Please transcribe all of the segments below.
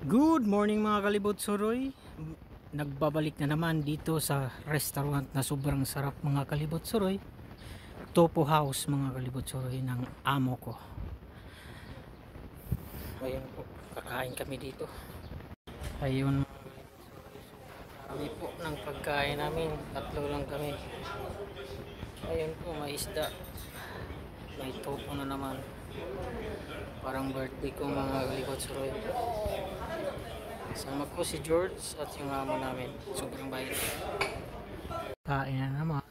Good morning mga kalibot suroy. Nagbabalik na naman dito sa restaurant na sobrang sarap mga kalibot suroy. Topo House mga kalibot suroy ng amo ko. Ayun po, kakain kami dito. Ayun, kami po ng pagkain namin. Tatlo lang kami. Ayun po, may isda. May topo na naman. Parang birthday ko mga kalibot suroy. Kasama ko si George at yung amo namin. Sobrang bait. Kain na naman.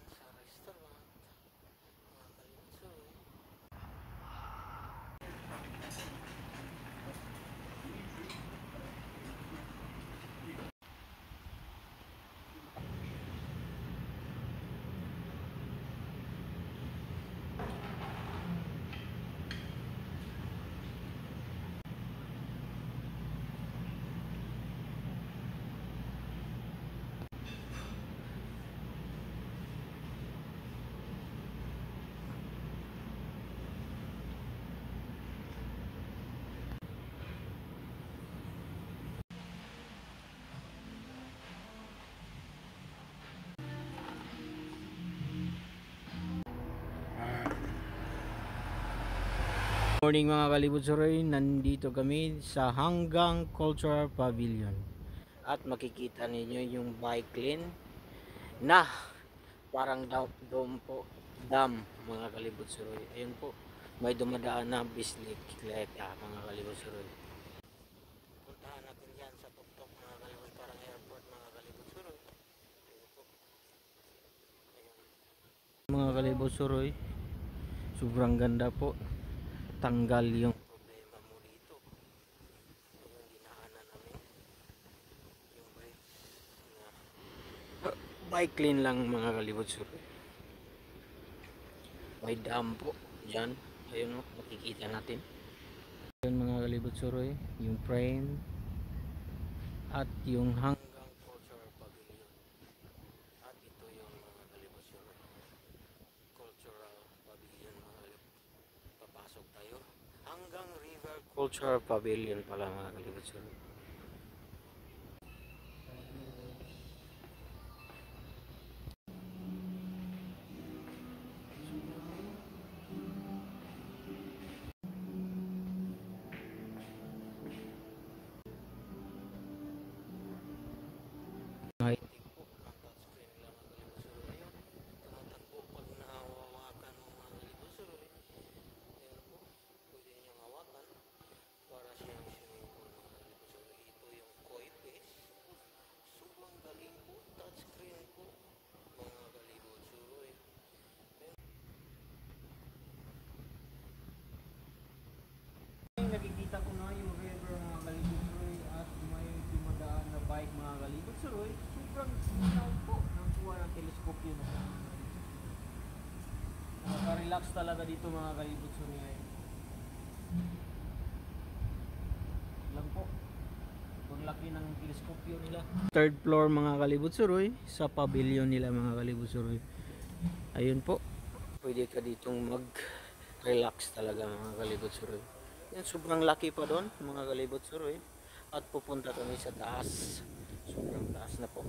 Morning mga kalibot suroy, nandito kami sa Hanggang Cultural Pavilion at makikita ninyo yung bike lane na parang dome po, dam mga kalibot suroy. Ayun po, may dumadaan na bisikleta mga kalibot suroy. Puntahan natin yan sa tuktok mga kalibot, parang airport mga kalibot suroy. Ayun po. Ayun. Mga kalibot suroy, sobrang ganda po. Tanggal yung problema mo dito. Yung dinaanan namin, yung bridge na bike lane lang mga kalibot suroy. May dam po dyan. Ayun o, makikita natin. Ayun mga kalibot suroy, yung train at yung Hanggang Cultural Pavilion. At ito yung mga kalibot suroy, Cultural Pavilion mga kalibot. Papasok tayo. Hanggang River Cultural Pavilion pala mga kalibot suroy. High-tech po ang touchscreen nila mga kalibot suroy. Ayun, tumatakbo pag nahawakan mo mga kalibot suroy. Ayun po, pwede niyong hawakan para siyang swimming pool mga kalibot suroy. Ito yung koi fish. Sobrang galing po, touchscreen po mga kalibot suroy. Nakikita ko na yung river mga kalibot suroy at may dumadaan na bike mga kalibot suroy. Sobrang sinaw po ng kuha ng teleskopyo na. Nakaka-relax talaga dito mga kalibot suroy. Lang po. Ang laki ng teleskopyo nila. Third floor mga kalibot suroy sa pavilion nila mga kalibot suroy. Ayun po. Pwede ka ditong mag-relax talaga mga kalibot suroy. Yan, sobrang laki pa doon mga kalibot suroy. At pupunta kami sa taas. Sobrang taas na po.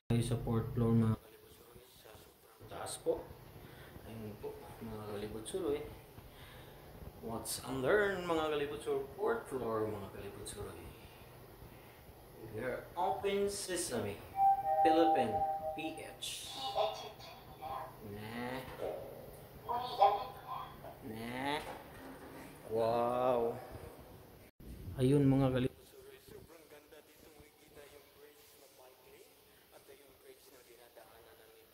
Tayo sa fourth floor mga kalibot suroy. Sa sobrang taas po. Ayun po mga kalibot suroy. What's unlearn mga kalibot suroy? Fourth floor mga kalibot suroy. Here, open sesame. Philippine PH. Nah. Nah. Wow. Ayun mga kalibot suroy, sobrang ganda dito. Makikita yung bridge na bike lane at yung bridge na dinadaanan namin.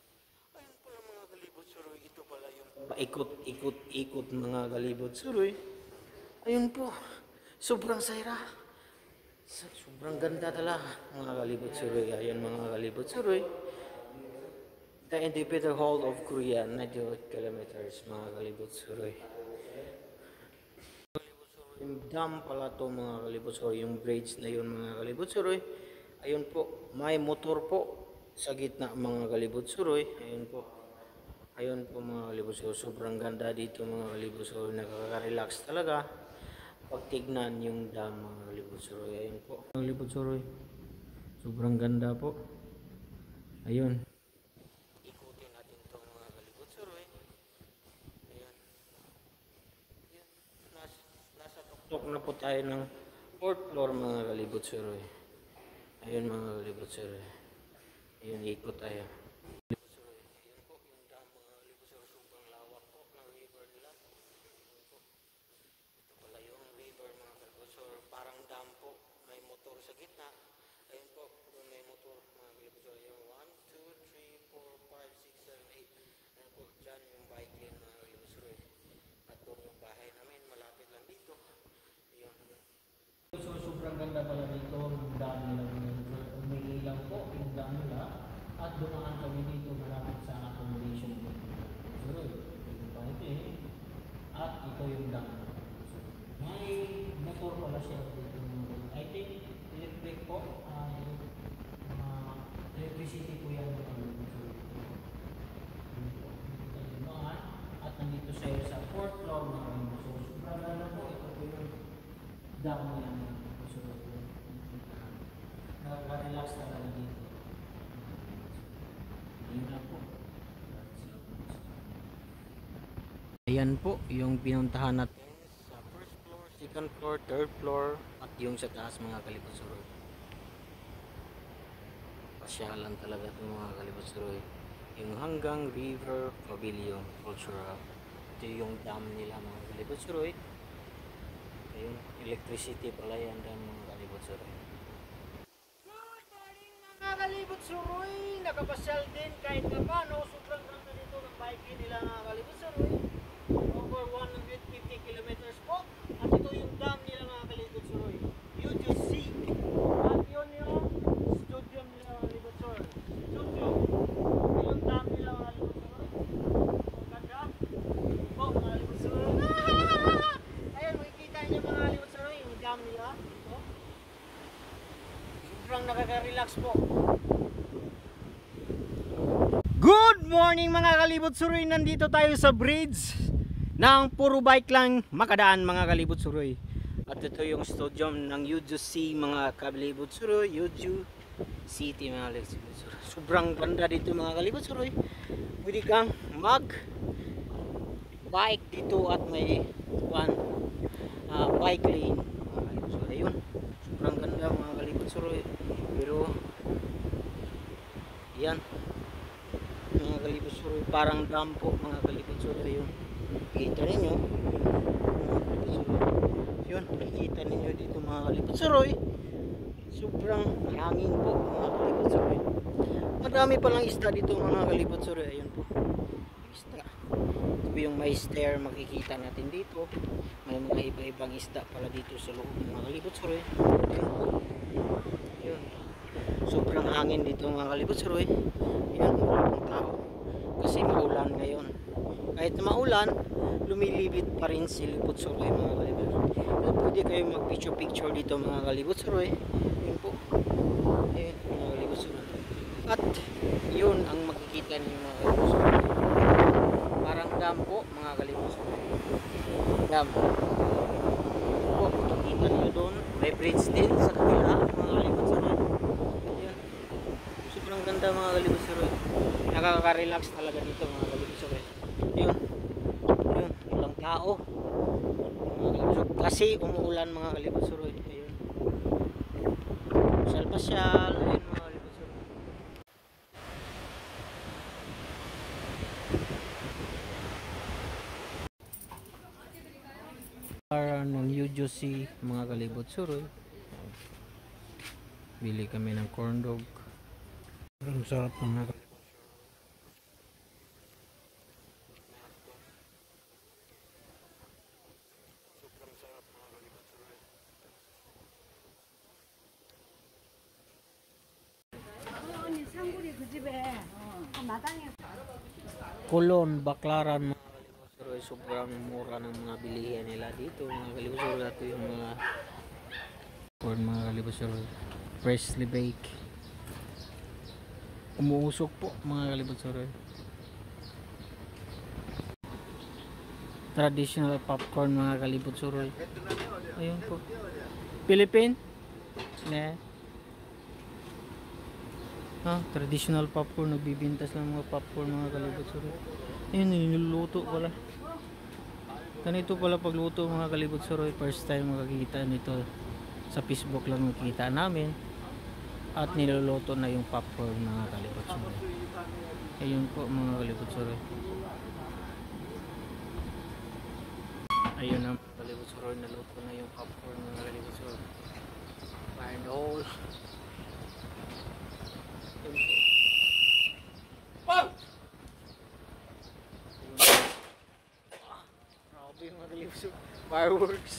Ayun pala mga kalibot suroy, ito pala yung paikot-ikot-ikot mga kalibot suroy. Ayun po, sobrang sayra. Sobrang ganda talaga mga kalibot suroy. Ayun mga kalibot suroy. The Independent Hall of Korea, 98 kilometers mga kalibot suroy. Yung dam pala to mga kalibot suroy, yung bridge na yun mga kalibot suroy. Ayun po, may motor po sa gitna mga kalibot suroy. Ayun po. Ayun po mga kalibot suroy, sobrang ganda dito mga kalibot suroy, nakaka-relax talaga. pagtignan yung dam mga kalibot suroy. Ayun po mga kalibot suroy, sobrang ganda po. Ayun, ikutin natin to mga kalibot suroy. Ayun, ayun. Nasa tuktok na po tayo ng 4th floor mga kalibot suroy. Ayun mga kalibot suroy, ayun, ikot tayo. Ayun po yung dam mga kalibot suroy, sobrang lawak po ng river nila. Ito pala yung river mga kalibusor. Parang dam po. May motor sa gitna. Ayun po. Doon may motor mga kalibusor. Yung 1, 2, 3, 4, 5, 6, 7, 8. Ayun po. Dyan yung bike lane mga kalibusor. At doon yung bahay namin. Malapit lang dito. Ayun. So, sobrang ganda pala dito. Yung dam nila. Umiilang po yung dam nila. At dumaan kami dito malapit sa accommodation po. So, ito pa ito eh. At ito yung dam. May motor pala siya dito. I think electric po. Electricity po yan. At nandito siya sa 4th floor na kami. So, sobrang ganda po. Ito po yung dam niya. So, nakaka-relax talaga dito. Ayun lang po. Ayan po yung pinuntahan natin. 2nd floor, 3rd floor, at yung sa taas mga kalibutsuroy. Pasyalan talaga itong mga kalibutsuroy. Yung Hanggang River Pavilion Cultural. Ito yung dam nila mga kalibutsuroy. Ayun, electricity pala yan dam mga kalibutsuroy. Good morning mga kalibutsuroy! Nakapasyal din kahit na paano. Sobrang ganda dito ng bike nila mga kalibutsuroy. Over 150 kilometers po. At ito yung dam nila mga kalibutsuroy. You just see. At yun yung studio nila mga kalibutsuroy. Studio. Yung dam nila mga kalibutsuroy. Ang ganda. Po mga kalibutsuroy. Ayun, makikita niyo mga kalibutsuroy. Yung dam nila. Sobrang nakaka-relax po. Good morning mga kalibutsuroy. Nandito tayo sa bridge ng puro bike lang makadaan mga kalibutsuroy. At ito yung studio ng Yuju C mga kalibutsuroy. Yuju City mga kalibutsuroy. Sobrang ganda dito mga kalibutsuroy. Pwede kang mag bike dito at may bike lane mga kalibutsuroy. Ayun, sobrang ganda mga kalibutsuroy. Pero yan mga kalibutsuroy, parang dam po mga kalibutsuroy. Ayun, kita ninyo yun, makikita ninyo dito mga kalibutsuroy. Sobrang hangin po mga kalibutsuroy. Marami palang isda dito mga kalibutsuroy. Ayun po, isda. Ito yung may stair, makikita natin dito. May mga iba-ibang isda pala dito sa loob mga kalibutsuroy. Ayun, sobrang hangin dito mga kalibutsuroy. Ayun, maraming tao kasi maulan ngayon. Kahit na maulan, lumilibit pa rin si Libutsuroy mga kalibutsuroy. Pwede kayo mag picture dito mga kalibutsuroy. Yun po. Ayun mga kalibutsuroy. At yun ang makikita niyo mga kalibutsuroy. Parang dam po mga kalibutsuroy. Dam. Po, makikita niyo doon. May bridge din sa kabila mga kalibutsuroy. Ayun. Sobrang ganda mga kalibutsuroy. Nakaka-relax talaga dito mga kalibutsuroy. Ayun. Ayun, ilang tao. Kasi umuulan mga kalibutsuroy. Ayun. Pasyal-pasyal. Ayun mga kalibutsuroy. Para ng UJC mga kalibutsuroy. Bili kami ng corn dog. Ang sarap mga kalibutsuroy. Kulon, Baklaran mga kalibutsuroy. Sobrang mura ng mga bilihan nila dito mga kalibutsuroy. Ito yung mga corn mga kalibutsuroy. Freshly baked. Umuusok po mga kalibutsuroy. Traditional popcorn mga kalibutsuroy. Ayun po. Philippine? Ne. Traditional popcorn. Nagbibintas ng mga popcorn mga kalibot suroy. Ayun, niluluto pala. Ganito pala pagluto mga kalibot suroy. First time makakita nito. Sa Facebook lang nakita namin. At niluluto na yung popcorn mga kalibot suroy. Ayun po mga kalibot suroy. Ayun ang kalibot suroy. Naluto na yung popcorn mga kalibot suroy. Fire in the hole. Grabe yung mga kalibot suroy. Fireworks.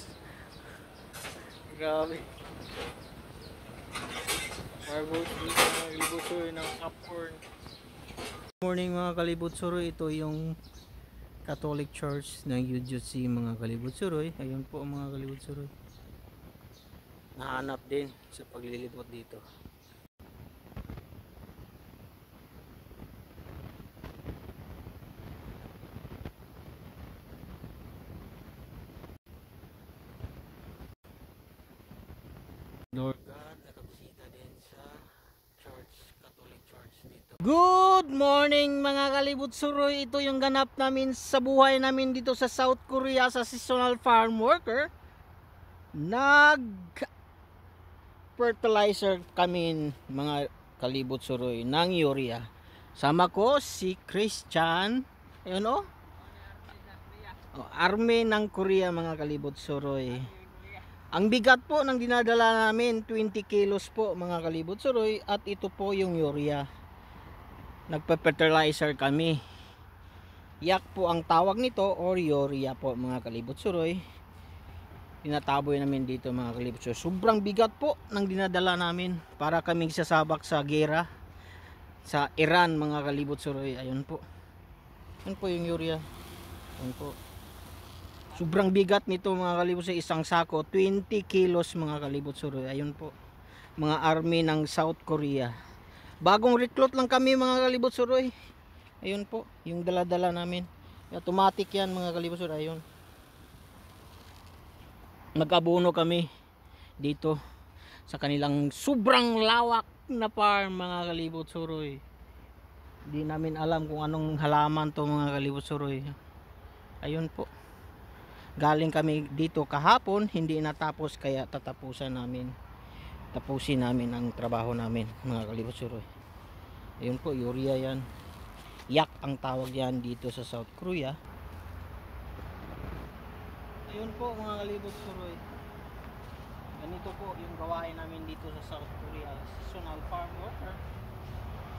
Grabe. Fireworks dito mga kalibot suroy ng popcorn. Good morning mga kalibot suroy. Ito yung Catholic Church ng UGC mga kalibot suroy. Ayun po mga kalibot suroy. Nahanap din sa paglilibot dito. Lord God, nakabisita din sa church, Catholic Church dito. Good morning mga kalibot suroy. Ito yung ganap namin sa buhay namin dito sa South Korea sa seasonal farm worker. Fertilizer kami mga kalibot suroy ng urea. Sama ko si Christian, ayun o, Army ng Korea mga kalibot suroy. Ang bigat po ng dinadala namin 20 kilos po mga kalibot suroy. At ito po yung urea. Nagpa-fertilizer kami. Yak po ang tawag nito or urea po mga kalibot suroy. Tinataboy namin dito mga kalibot suroy. Sobrang bigat po ng dinadala namin para kaming sasabak sa gera sa Iran mga kalibot suroy. Ayun po. Ayun po yung urea. Ayun po. Sobrang bigat nito mga kalibot sa isang sako, 20 kilos mga kalibot suroy. Ayun po, mga army ng South Korea. Bagong recruit lang kami mga kalibot suroy. Ayun po, yung dala-dala namin. Automatic yan mga kalibot suroy. Ayun. Nag-abono kami dito sa kanilang sobrang lawak na farm mga kalibot suroy. Hindi namin alam kung anong halaman to mga kalibot suroy. Ayun po. Galing kami dito kahapon, hindi natapos kaya tatapusin namin ang trabaho namin mga kalibot suroy. Ayun po, urea yan. Yak ang tawag yan dito sa South Korea. Ayun po mga kalibot suroy. Ganito po yung gawain namin dito sa South Korea, seasonal farm worker.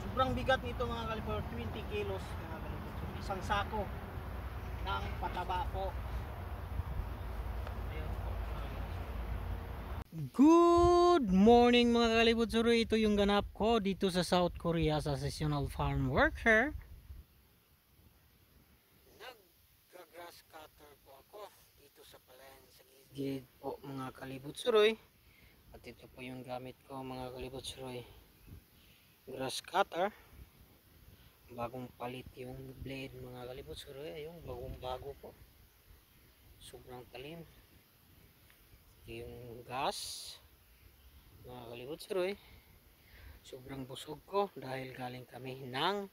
Sobrang bigat nito mga kalibot, 20 kilos mga kalibot suroy. Isang sako ng pataba po. Good morning mga kalibot suroy. Ito yung ganap ko dito sa South Korea sa seasonal farm worker. Nagka-grass cutter po ako dito sa palayan sa gilid po mga kalibot suroy. At ito po yung gamit ko mga kalibot suroy. Grass cutter. Bagong palit yung blade mga kalibot suroy. Ayun, bagong bago po. Sobrang talim. Yung gas mga kalibot suroy, sobrang busog ko dahil galing kami ng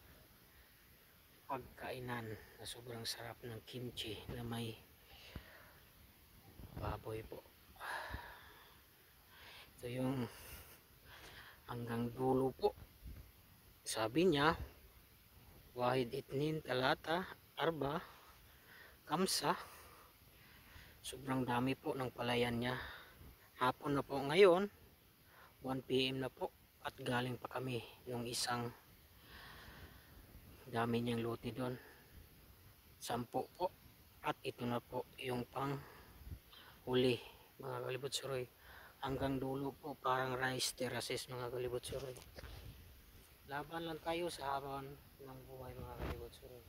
pagkainan na sobrang sarap ng kimchi na may baboy po. Ito yung hanggang dulo po, sabi niya wahid itnin talata arba kamsa. Sobrang dami po ng palayan niya. Hapon na po ngayon, 1 PM na po, at galing pa kami yung isang dami niyang lote doon, 10 po. At ito na po yung pang huli mga kalibot suroy. Hanggang dulo po, parang rice terraces mga kalibot suroy. Laban lang tayo sa habang ng buhay mga kalibot suroy.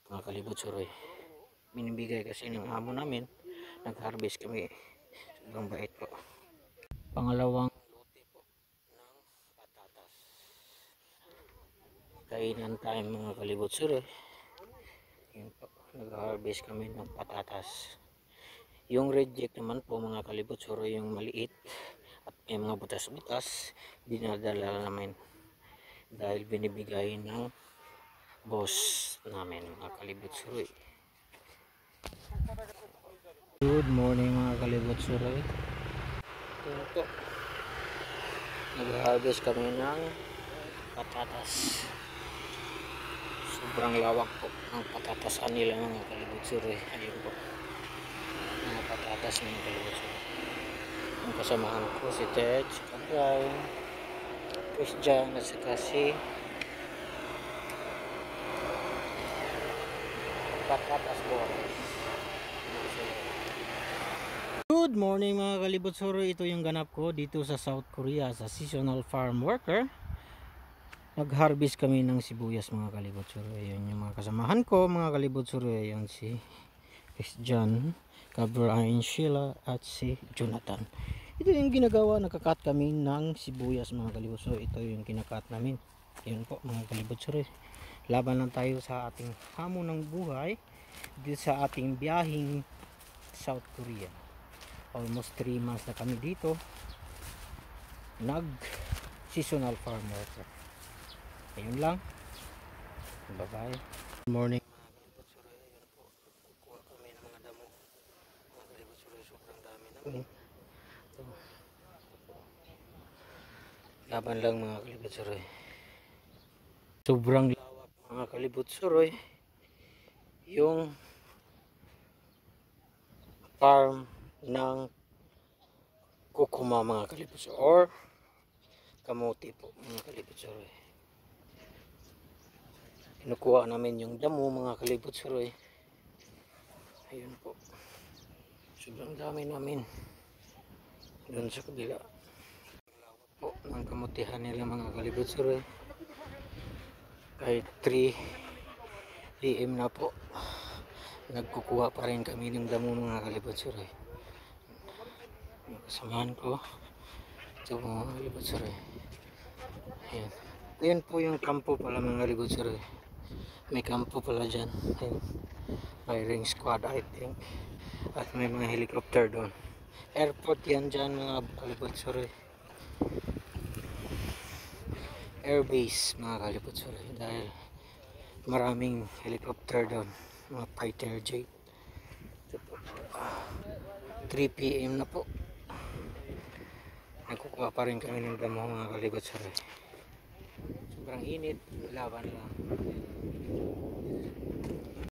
Mga kalibot suroy, binibigay kasi ng amo namin, nag-harvest kami, sobrang bait po. Pangalawang lote po ng patatas, kainan tayo mga kalibot suroy. Yun po, nag-harvest kami ng patatas. Yung reject naman po mga kalibot suro yung maliit at may mga butas-butas, dinadala namin dahil binibigay ng boss namin mga kalibot suro. Good morning mga kalibot suro. Yun po, nag-harvest kami ng patatas. Sobrang lawak po ng patatasan nila mga kalibot suro. Ayun po, mga patatas ng kalibot suro. Ang kasamahan ko si Ted, si Kabray, Christian at saka si patatas boys. Good morning mga kalibot suro. Ito yung ganap ko dito sa South Korea sa seasonal farm worker. Nag-harvest kami ng sibuyas mga kalibot suro. Ayun yung mga kasamahan ko mga kalibot suro. Ayun si Christian, Kabray, Sheila at si Jonathan. Ito yung ginagawa, nakakat kami ng sibuyas mga kalibot suro. Ito yung kinakat namin. Ayun po mga kalibot suro. Laban lang tayo sa ating hamon ng buhay dito sa ating biyaheng South Korea. Almost 3 months na kami dito nag seasonal farm worker. Ayun lang, bye bye. Good morning mga kalibot suro. Ayun po, kukuha kami ng mga damo mga kalibot suro. Sobrang dami namin. Laban lang mga kalibot suro. Sobrang lawak mga kalibot suro. Yung farm ng kukuma mga kalibot suro or kamote po mga kalibot suro. Kinukuha namin yung damo mga kalibot suro. Ayun po, sobrang dami namin doon sa kabila lawak po ng kamutihan nila mga kalibot suro. Kahit 3 PM na po, nagkukuha pa rin kami ng damo mga kalibot suro. Kasamahan ko ito mga kalibot suro. Ayan. Ayan po yung kampo pala mga kalibot suro. May kampo pala dyan. Ayan. Firing squad I think. At may mga helicopter doon. Airport yan dyan mga kalibot suro. Airbase mga kalibot suro. Dahil maraming helicopter doon. Mga fighter jet. 3 PM na po. Nagkukuha pa rin kami ng damo mga kalibot suro. Sobrang init, laban lang.